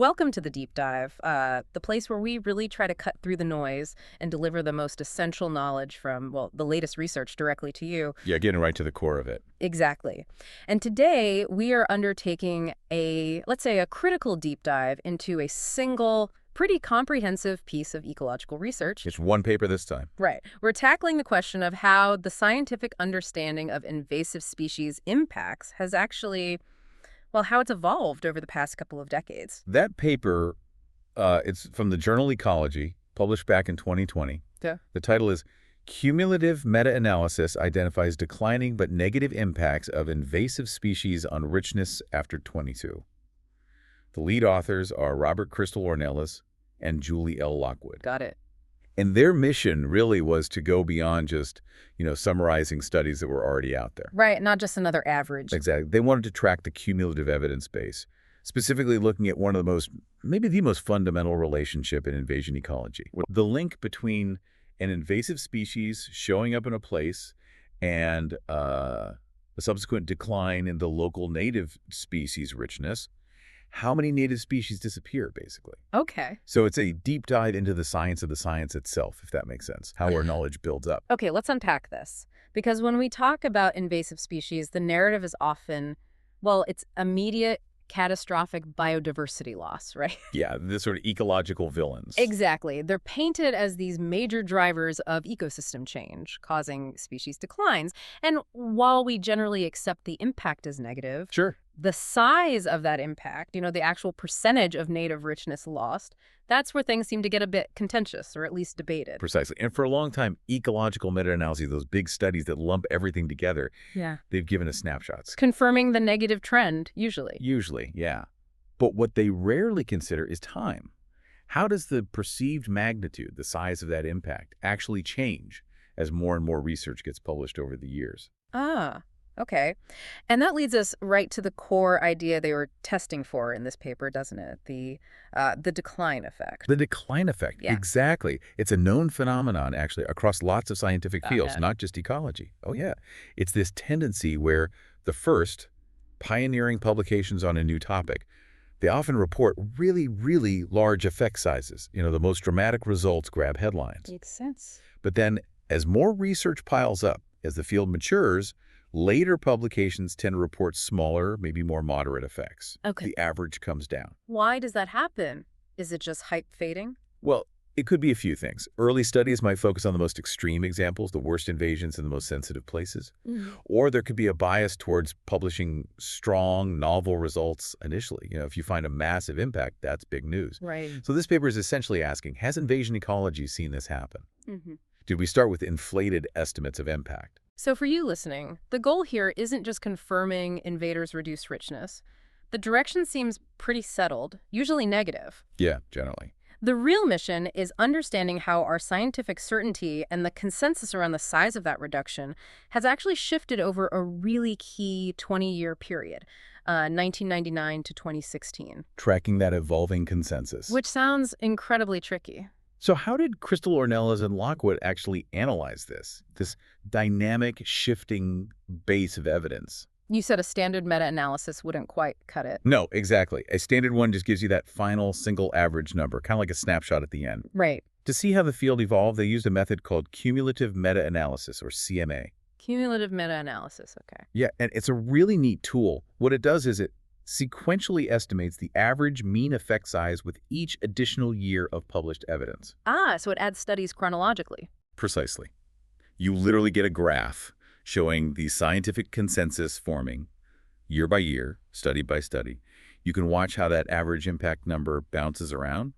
Welcome to the Deep Dive, the place where we really try to cut through the noise and deliver the most essential knowledge from, well, the latest research directly to you. Yeah, getting right to the core of it. Exactly. And today we are undertaking let's say, a critical deep dive into a single, pretty comprehensive piece of ecological research. It's one paper this time. Right. We're tackling the question of how the scientific understanding of invasive species impacts has actually, well, how it's evolved over the past couple of decades. That paper, it's from the journal Ecology, published back in 2020. Yeah. The title is Cumulative Meta-Analysis Identifies Declining but Negative Impacts of Invasive Species on Richness After 22. The lead authors are Robert Crystal Ornelas and Julie L. Lockwood. Got it. And their mission really was to go beyond just, summarizing studies that were already out there. Right, not just another average. Exactly. They wanted to track the cumulative evidence base, specifically looking at one of the most, maybe the most fundamental relationship in invasion ecology. The link between an invasive species showing up in a place and a subsequent decline in the local native species richness. How many native species disappear, basically? Okay. So it's a deep dive into the science of the science itself, if that makes sense, how our knowledge builds up. Okay, let's unpack this. Because when we talk about invasive species, the narrative is often, well, it's immediate, catastrophic biodiversity loss, right? Yeah, the sort of ecological villains. Exactly. They're painted as these major drivers of ecosystem change, causing species declines. And while we generally accept the impact as negative, Sure. the size of that impact, the actual percentage of native richness lost, that's where things seem to get a bit contentious, or at least debated. Precisely. And for a long time, ecological meta-analyses, those big studies that lump everything together, Yeah. they've given us snapshots. Confirming the negative trend, usually. Usually, yeah. But what they rarely consider is time. How does the perceived magnitude, the size of that impact, actually change as more and more research gets published over the years? Ah, okay. And that leads us right to the core idea they were testing for in this paper, doesn't it? The decline effect. The decline effect, Yeah. exactly. It's a known phenomenon, actually, across lots of scientific fields, Okay. not just ecology. Oh, yeah. It's this tendency where the first pioneering publications on a new topic, they often report really, really large effect sizes. The most dramatic results grab headlines. Makes sense. But then, as more research piles up, as the field matures, later publications tend to report smaller, maybe more moderate effects. Okay. The average comes down. Why does that happen? Is it just hype fading? Well, it could be a few things. Early studies might focus on the most extreme examples, the worst invasions in the most sensitive places. Or there could be a bias towards publishing strong, novel results initially. If you find a massive impact, that's big news. Right. So this paper is essentially asking, has invasion ecology seen this happen? Mm-hmm. Did we start with inflated estimates of impact? So for you listening, the goal here isn't just confirming invaders reduce richness. The direction seems pretty settled, usually negative. Yeah, generally. The real mission is understanding how our scientific certainty and the consensus around the size of that reduction has actually shifted over a really key 20-year period, 1999 to 2016. Tracking that evolving consensus. Which sounds incredibly tricky. So how did Crystal Ornelas and Lockwood actually analyze this dynamic, shifting base of evidence? You said a standard meta-analysis wouldn't quite cut it. No, exactly. A standard one just gives you that final single average number, kind of like a snapshot at the end. Right. To see how the field evolved, they used a method called cumulative meta-analysis, or CMA. Cumulative meta-analysis, okay. Yeah, and it's a really neat tool. What it does is it sequentially estimates the average mean effect size with each additional year of published evidence. Ah, so it adds studies chronologically. Precisely. You literally get a graph showing the scientific consensus forming year by year, study by study. You can watch how that average impact number bounces around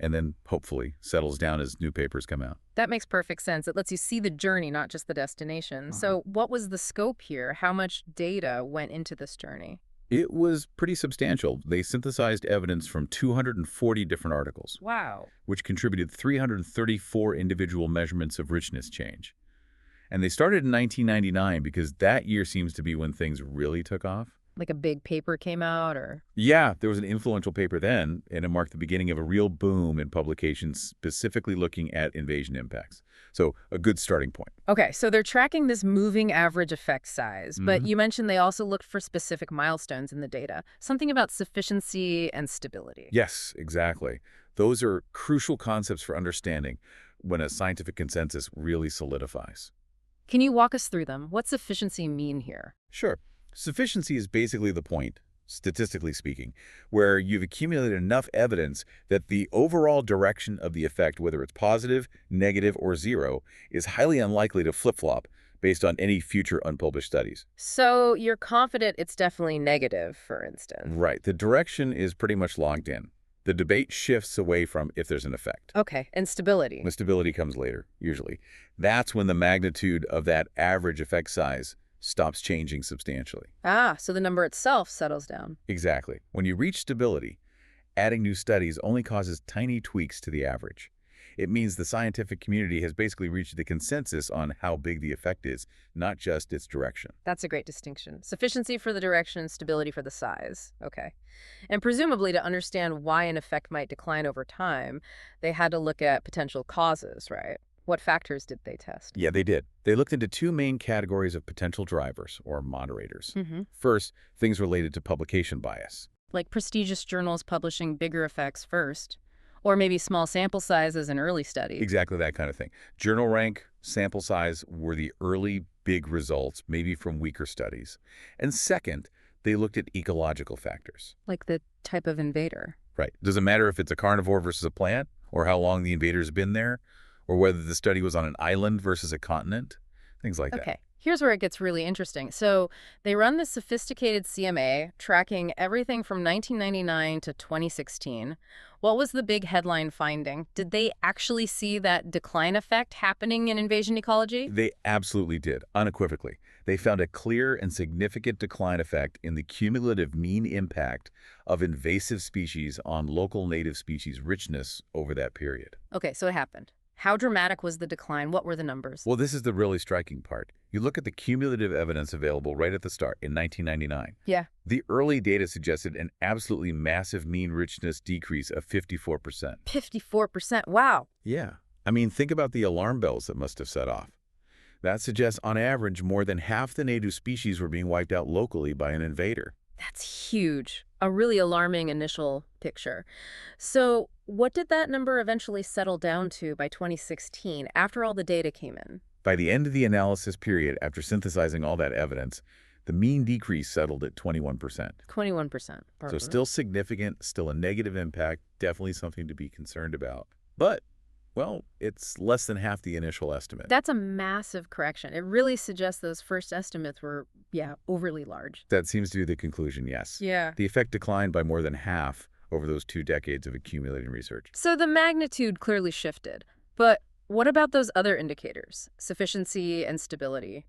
and then hopefully settles down as new papers come out. That makes perfect sense. It lets you see the journey, not just the destination. So what was the scope here? How much data went into this journey? It was pretty substantial. They synthesized evidence from 240 different articles, Wow. which contributed 334 individual measurements of richness change. And they started in 1999 because that year seems to be when things really took off. Like a big paper came out or? Yeah, there was an influential paper then, and it marked the beginning of a real boom in publications specifically looking at invasion impacts. So a good starting point. Okay, so they're tracking this moving average effect size, but hmm you mentioned they also looked for specific milestones in the data, something about sufficiency and stability. Yes, exactly. Those are crucial concepts for understanding when a scientific consensus really solidifies. Can you walk us through them? What's sufficiency mean here? Sure. Sufficiency is basically the point, statistically speaking, where you've accumulated enough evidence that the overall direction of the effect, whether it's positive, negative, or zero, is highly unlikely to flip-flop based on any future unpublished studies. So you're confident it's definitely negative, for instance. Right. The direction is pretty much logged in. The debate shifts away from if there's an effect. Okay, and stability. The stability comes later, usually. That's when the magnitude of that average effect size stops changing substantially. Ah, so the number itself settles down. Exactly. When you reach stability, adding new studies only causes tiny tweaks to the average. It means the scientific community has basically reached the consensus on how big the effect is, not just its direction. That's a great distinction. Sufficiency for the direction, stability for the size. Okay. And presumably to understand why an effect might decline over time, they had to look at potential causes, right? What factors did they test? Yeah, they did. They looked into two main categories of potential drivers, or moderators. First, things related to publication bias. Like prestigious journals publishing bigger effects first, or maybe small sample sizes in early studies. Exactly that kind of thing. Journal rank, sample size were the early big results, maybe from weaker studies. And second, they looked at ecological factors. Like the type of invader. Right. Does it matter if it's a carnivore versus a plant, or how long the invader's been there, or whether the study was on an island versus a continent? Things like that. Okay, here's where it gets really interesting. So they run this sophisticated CMA tracking everything from 1999 to 2016. What was the big headline finding? Did they actually see that decline effect happening in invasion ecology? They absolutely did, unequivocally. They found a clear and significant decline effect in the cumulative mean impact of invasive species on local native species richness over that period. Okay, so it happened. How dramatic was the decline? What were the numbers? Well, this is the really striking part. You look at the cumulative evidence available right at the start in 1999. Yeah. The early data suggested an absolutely massive mean richness decrease of 54%. 54%. Wow. Yeah. I mean, think about the alarm bells that must have set off. That suggests, on average, more than half the native species were being wiped out locally by an invader. That's huge. A really alarming initial picture. So what did that number eventually settle down to by 2016 after all the data came in? By the end of the analysis period, after synthesizing all that evidence, the mean decrease settled at 21%. 21%. So still significant, still a negative impact, definitely something to be concerned about. But, well, it's less than half the initial estimate. That's a massive correction. It really suggests those first estimates were, overly large. That seems to be the conclusion, yes. Yeah. The effect declined by more than half over those 2 decades of accumulating research. So the magnitude clearly shifted. But what about those other indicators, sufficiency and stability?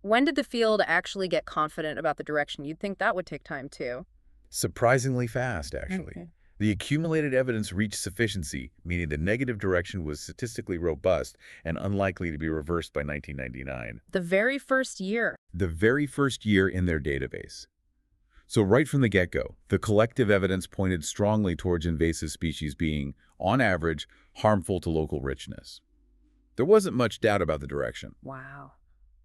When did the field actually get confident about the direction? You'd think that would take time, too. Surprisingly fast, actually. Okay. The accumulated evidence reached sufficiency, meaning the negative direction was statistically robust and unlikely to be reversed by 1999. The very first year. The very first year in their database. So right from the get-go, the collective evidence pointed strongly towards invasive species being, on average, harmful to local richness. There wasn't much doubt about the direction. Wow.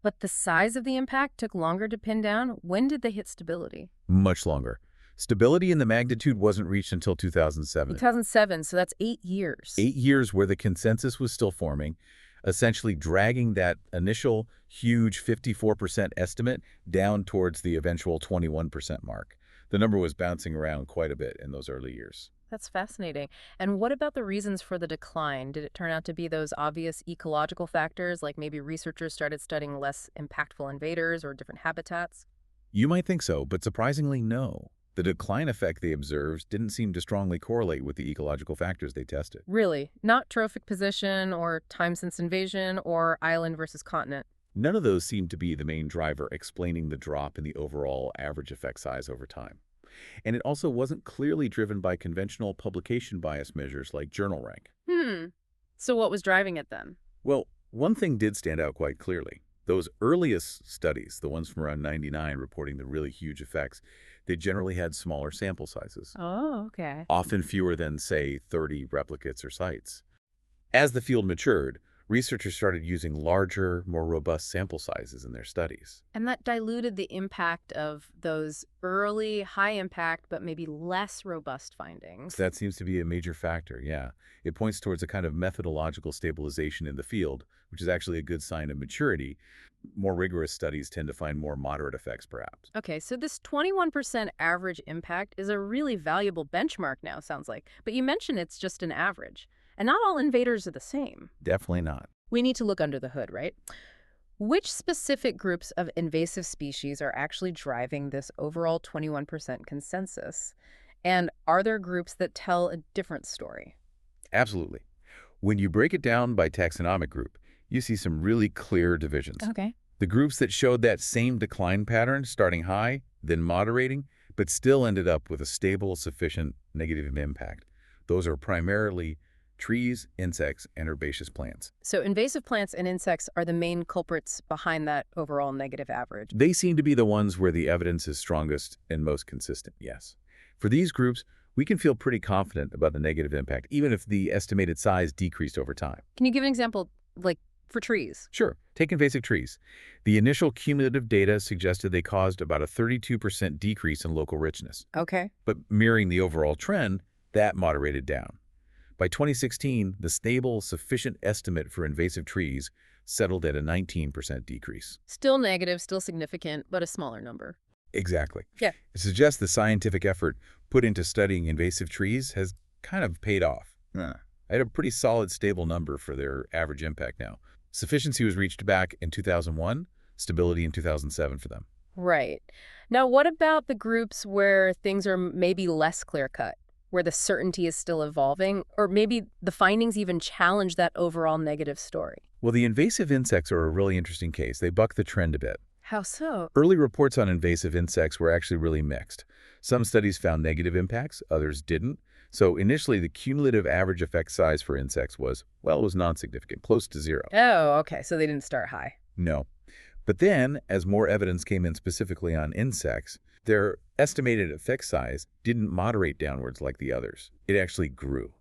But the size of the impact took longer to pin down. When did they hit stability? Much longer. Stability in the magnitude wasn't reached until 2007. 2007, so that's 8 years. 8 years where the consensus was still forming, essentially dragging that initial huge 54% estimate down towards the eventual 21% mark. The number was bouncing around quite a bit in those early years. That's fascinating. And what about the reasons for the decline? Did it turn out to be those obvious ecological factors, like maybe researchers started studying less impactful invaders or different habitats? You might think so, but surprisingly, no. The decline effect they observed didn't seem to strongly correlate with the ecological factors they tested. Really? Not trophic position or time since invasion or island versus continent? None of those seemed to be the main driver explaining the drop in the overall average effect size over time. And it also wasn't clearly driven by conventional publication bias measures like journal rank. So what was driving it then? Well, one thing did stand out quite clearly. Those earliest studies, the ones from around 99 reporting the really huge effects, they generally had smaller sample sizes, Oh, okay. often fewer than, say, 30 replicates or sites. As the field matured, researchers started using larger, more robust sample sizes in their studies. And that diluted the impact of those early, high impact, but maybe less robust findings. So that seems to be a major factor, yeah. It points towards a kind of methodological stabilization in the field, which is actually a good sign of maturity. More rigorous studies tend to find more moderate effects, perhaps. Okay, so this 21% average impact is a really valuable benchmark now, sounds like. But you mentioned it's just an average. And not all invaders are the same. Definitely not. We need to look under the hood, right? Which specific groups of invasive species are actually driving this overall 21% consensus? And are there groups that tell a different story? Absolutely. When you break it down by taxonomic group, you see some really clear divisions. Okay. The groups that showed that same decline pattern, starting high, then moderating, but still ended up with a stable, sufficient negative impact, those are primarily trees, insects, and herbaceous plants. So invasive plants and insects are the main culprits behind that overall negative average. They seem to be the ones where the evidence is strongest and most consistent, yes. For these groups, we can feel pretty confident about the negative impact, even if the estimated size decreased over time. Can you give an example, like for trees? Sure, take invasive trees. The initial cumulative data suggested they caused about a 32% decrease in local richness. Okay. But mirroring the overall trend, that moderated down. By 2016, the stable, sufficient estimate for invasive trees settled at a 19% decrease. Still negative, still significant, but a smaller number. Exactly. Yeah. It suggests the scientific effort put into studying invasive trees has kind of paid off. I had a pretty solid, stable number for their average impact now. Sufficiency was reached back in 2001, stability in 2007 for them. Right. Now, what about the groups where things are maybe less clear-cut, where the certainty is still evolving, or maybe the findings even challenge that overall negative story? Well, the invasive insects are a really interesting case. They buck the trend a bit. How so? Early reports on invasive insects were actually really mixed. Some studies found negative impacts, others didn't. So initially, the cumulative average effect size for insects was non-significant, close to zero. Oh, okay, so they didn't start high. No. But then, as more evidence came in specifically on insects, their estimated effect size didn't moderate downwards like the others. It actually grew,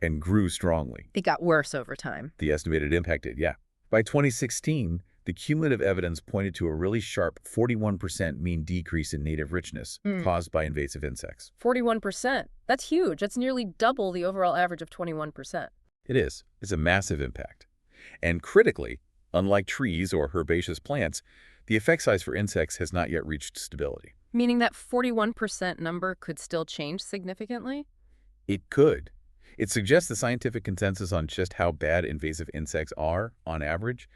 and grew strongly. It got worse over time. The estimated impact did, yeah. By 2016, the cumulative evidence pointed to a really sharp 41% mean decrease in native richness caused by invasive insects. 41%. That's huge. That's nearly double the overall average of 21%. It is. It's a massive impact. And critically, unlike trees or herbaceous plants, the effect size for insects has not yet reached stability. Meaning that 41% number could still change significantly? It could. It suggests the scientific consensus on just how bad invasive insects are, on average,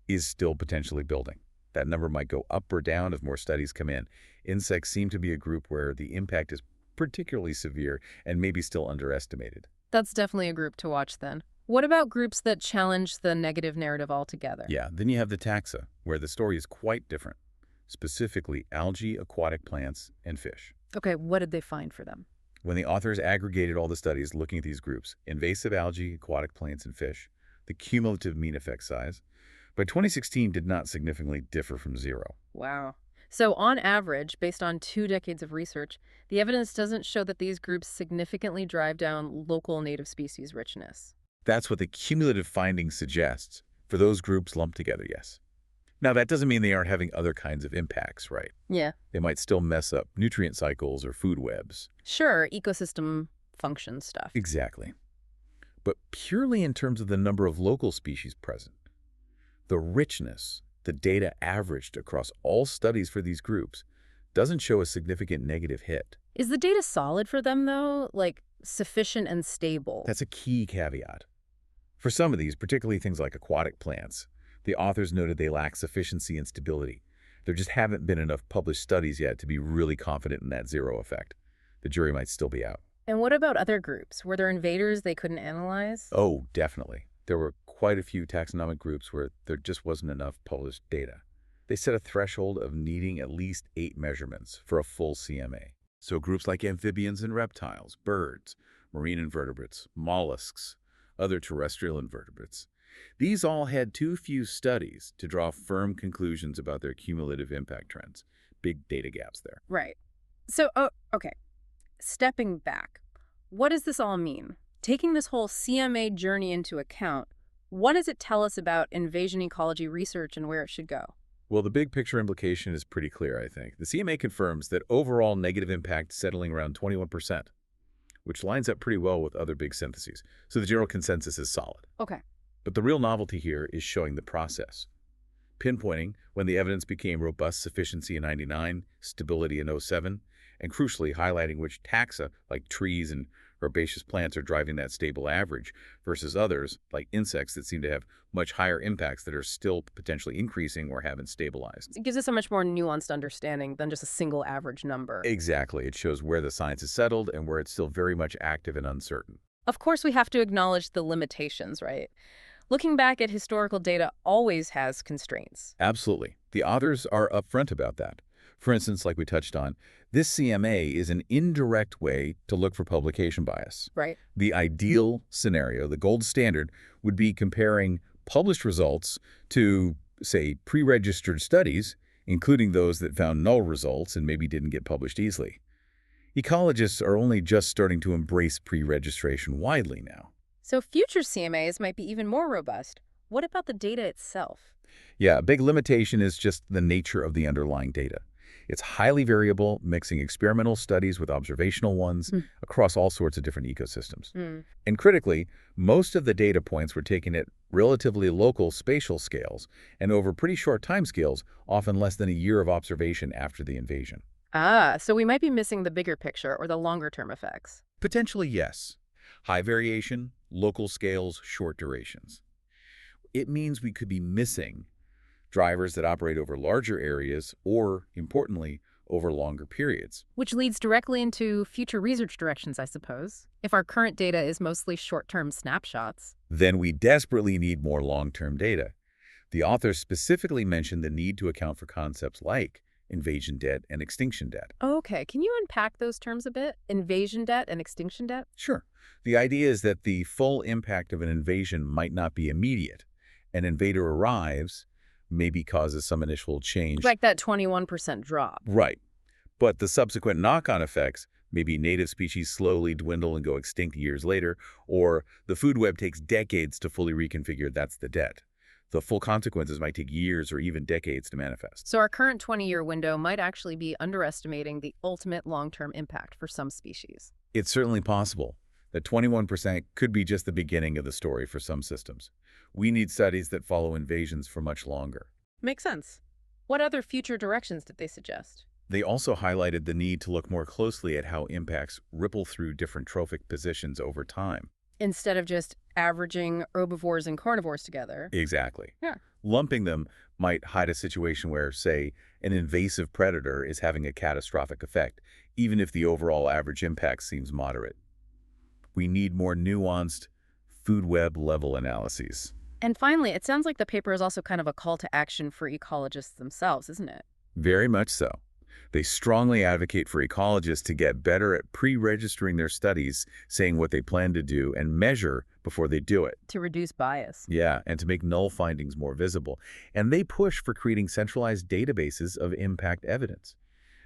is still potentially building. That number might go up or down as more studies come in. Insects seem to be a group where the impact is particularly severe and maybe still underestimated. That's definitely a group to watch then. What about groups that challenge the negative narrative altogether? Yeah, then you have the taxa, where the story is quite different, specifically algae, aquatic plants, and fish. Okay, what did they find for them? When the authors aggregated all the studies looking at these groups, invasive algae, aquatic plants, and fish, the cumulative mean effect size, by 2016 did not significantly differ from zero. Wow. So on average, based on 2 decades of research, the evidence doesn't show that these groups significantly drive down local native species richness. That's what the cumulative finding suggests. For those groups lumped together, yes. Now, that doesn't mean they aren't having other kinds of impacts, right? Yeah. They might still mess up nutrient cycles or food webs. Sure, ecosystem function stuff. Exactly. But purely in terms of the number of local species present, the richness, the data averaged across all studies for these groups, doesn't show a significant negative hit. Is the data solid for them, though? Like, sufficient and stable? That's a key caveat. For some of these, particularly things like aquatic plants, the authors noted they lack sufficiency and stability. There just haven't been enough published studies yet to be really confident in that zero effect. The jury might still be out. And what about other groups? Were there invaders they couldn't analyze? Oh, definitely. There were quite a few taxonomic groups where there just wasn't enough published data. They set a threshold of needing at least 8 measurements for a full CMA. So groups like amphibians and reptiles, birds, marine invertebrates, mollusks, other terrestrial invertebrates, These all had too few studies to draw firm conclusions about their cumulative impact trends. Big data gaps there. Right. So, okay. Stepping back, what does this all mean? Taking this whole CMA journey into account, what does it tell us about invasion ecology research and where it should go? Well, the big picture implication is pretty clear, I think. The CMA confirms that overall negative impact is settling around 21%, which lines up pretty well with other big syntheses. So the general consensus is solid. Okay. But the real novelty here is showing the process. Pinpointing when the evidence became robust sufficiency in '99, stability in '07, and crucially highlighting which taxa, like trees and herbaceous plants, are driving that stable average versus others, like insects, that seem to have much higher impacts that are still potentially increasing or haven't stabilized. It gives us a much more nuanced understanding than just a single average number. Exactly. It shows where the science is settled and where it's still very much active and uncertain. Of course, we have to acknowledge the limitations, right? Looking back at historical data always has constraints. Absolutely. The authors are upfront about that. For instance, like we touched on, this CMA is an indirect way to look for publication bias. Right. The ideal scenario, the gold standard, would be comparing published results to, say, pre-registered studies, including those that found null results and maybe didn't get published easily. Ecologists are only just starting to embrace pre-registration widely now. So future CMAs might be even more robust. What about the data itself? Yeah, a big limitation is just the nature of the underlying data. It's highly variable, mixing experimental studies with observational ones across all sorts of different ecosystems. And critically, most of the data points were taken at relatively local spatial scales and over pretty short timescales, often less than a year of observation after the invasion. So we might be missing the bigger picture or the longer-term effects. Potentially, yes. High variation, local scales, short durations. It means we could be missing drivers that operate over larger areas or, importantly, over longer periods. Which leads directly into future research directions, I suppose. If our current data is mostly short-term snapshots. Then we desperately need more long-term data. The authors specifically mentioned the need to account for concepts like invasion debt and extinction debt. Okay, can you unpack those terms a bit? Invasion debt and extinction debt? Sure. The idea is that the full impact of an invasion might not be immediate. An invader arrives, maybe causes some initial change. Like that 21% drop. Right. But the subsequent knock-on effects, maybe native species slowly dwindle and go extinct years later, or the food web takes decades to fully reconfigure, that's the debt. The full consequences might take years or even decades to manifest. So our current 20-year window might actually be underestimating the ultimate long-term impact for some species. It's certainly possible that 21% could be just the beginning of the story for some systems. We need studies that follow invasions for much longer. Makes sense. What other future directions did they suggest? They also highlighted the need to look more closely at how impacts ripple through different trophic positions over time. Instead of just averaging herbivores and carnivores together. Exactly. Yeah. Lumping them might hide a situation where, say, an invasive predator is having a catastrophic effect, even if the overall average impact seems moderate. We need more nuanced food web level analyses. And finally, it sounds like the paper is also kind of a call to action for ecologists themselves, isn't it? Very much so. They strongly advocate for ecologists to get better at pre-registering their studies, saying what they plan to do, and measure before they do it. To reduce bias. Yeah, and to make null findings more visible. And they push for creating centralized databases of impact evidence.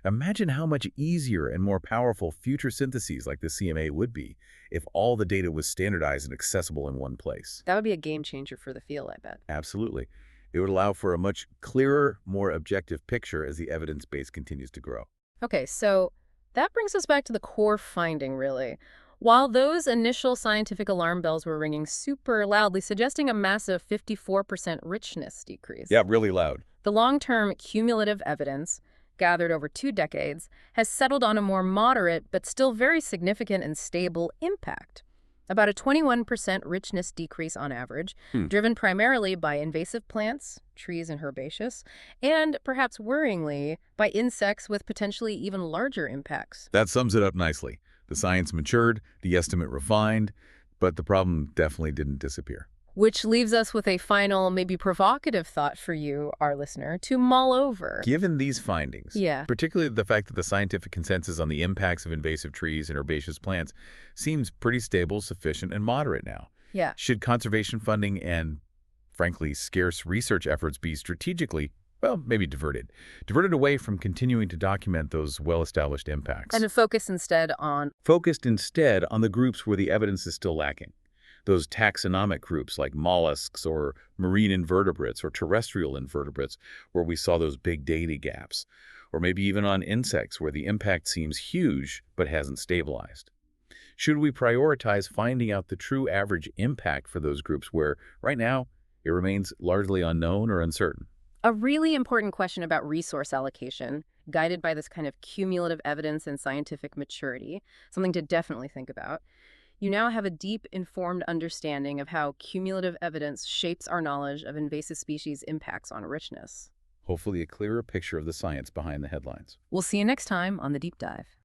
Imagine how much easier and more powerful future syntheses like the CMA would be if all the data was standardized and accessible in one place. That would be a game changer for the field, I bet. Absolutely. It would allow for a much clearer, more objective picture as the evidence base continues to grow. Okay, so that brings us back to the core finding, really. While those initial scientific alarm bells were ringing super loudly, suggesting a massive 54% richness decrease. Yeah, really loud. The long-term cumulative evidence, gathered over 2 decades, has settled on a more moderate but still very significant and stable impact. About a 21% richness decrease on average, driven primarily by invasive plants, trees and herbaceous, and perhaps worryingly, by insects with potentially even larger impacts. That sums it up nicely. The science matured, the estimate refined, but the problem definitely didn't disappear. Which leaves us with a final, maybe provocative thought for you, our listener, to mull over. Given these findings, Yeah. particularly the fact that the scientific consensus on the impacts of invasive trees and herbaceous plants seems pretty stable, sufficient, and moderate now, Yeah. should conservation funding and frankly, scarce research efforts be strategically, well, maybe diverted. Diverted away from continuing to document those well-established impacts. And to focus instead on Focused instead on the groups where the evidence is still lacking. Those taxonomic groups like mollusks or marine invertebrates or terrestrial invertebrates where we saw those big data gaps. Or maybe even on insects where the impact seems huge but hasn't stabilized. Should we prioritize finding out the true average impact for those groups where, right now, it remains largely unknown or uncertain? a really important question about resource allocation, guided by this kind of cumulative evidence and scientific maturity, something to definitely think about. You now have a deep, informed understanding of how cumulative evidence shapes our knowledge of invasive species' impacts on richness. Hopefully a clearer picture of the science behind the headlines. We'll see you next time on The Deep Dive.